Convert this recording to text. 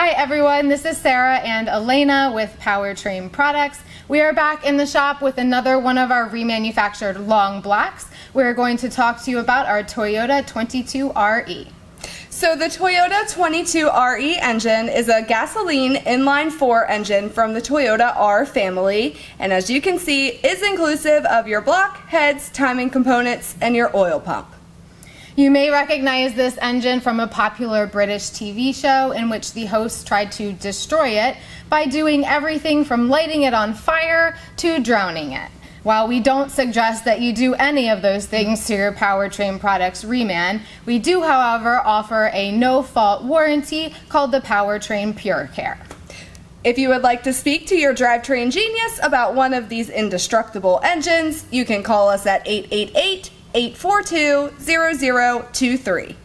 Hi everyone, this is Sarah and Elena with Powertrain Products. We are back in the shop with another one of our remanufactured long blocks. We're going to talk to you about our Toyota 22RE. So the Toyota 22RE engine is a gasoline inline-4 engine from the Toyota R family, and as you can see, is inclusive of your block, heads, timing components, and your oil pump. You may recognize this engine from a popular British TV show in which the host tried to destroy it by doing everything from lighting it on fire to drowning it. While we don't suggest that you do any of those things to your Powertrain Products Reman, we do, however, offer a no-fault warranty called the Powertrain Pure Care. If you would like to speak to your drivetrain genius about one of these indestructible engines, you can call us at 888-842-0023.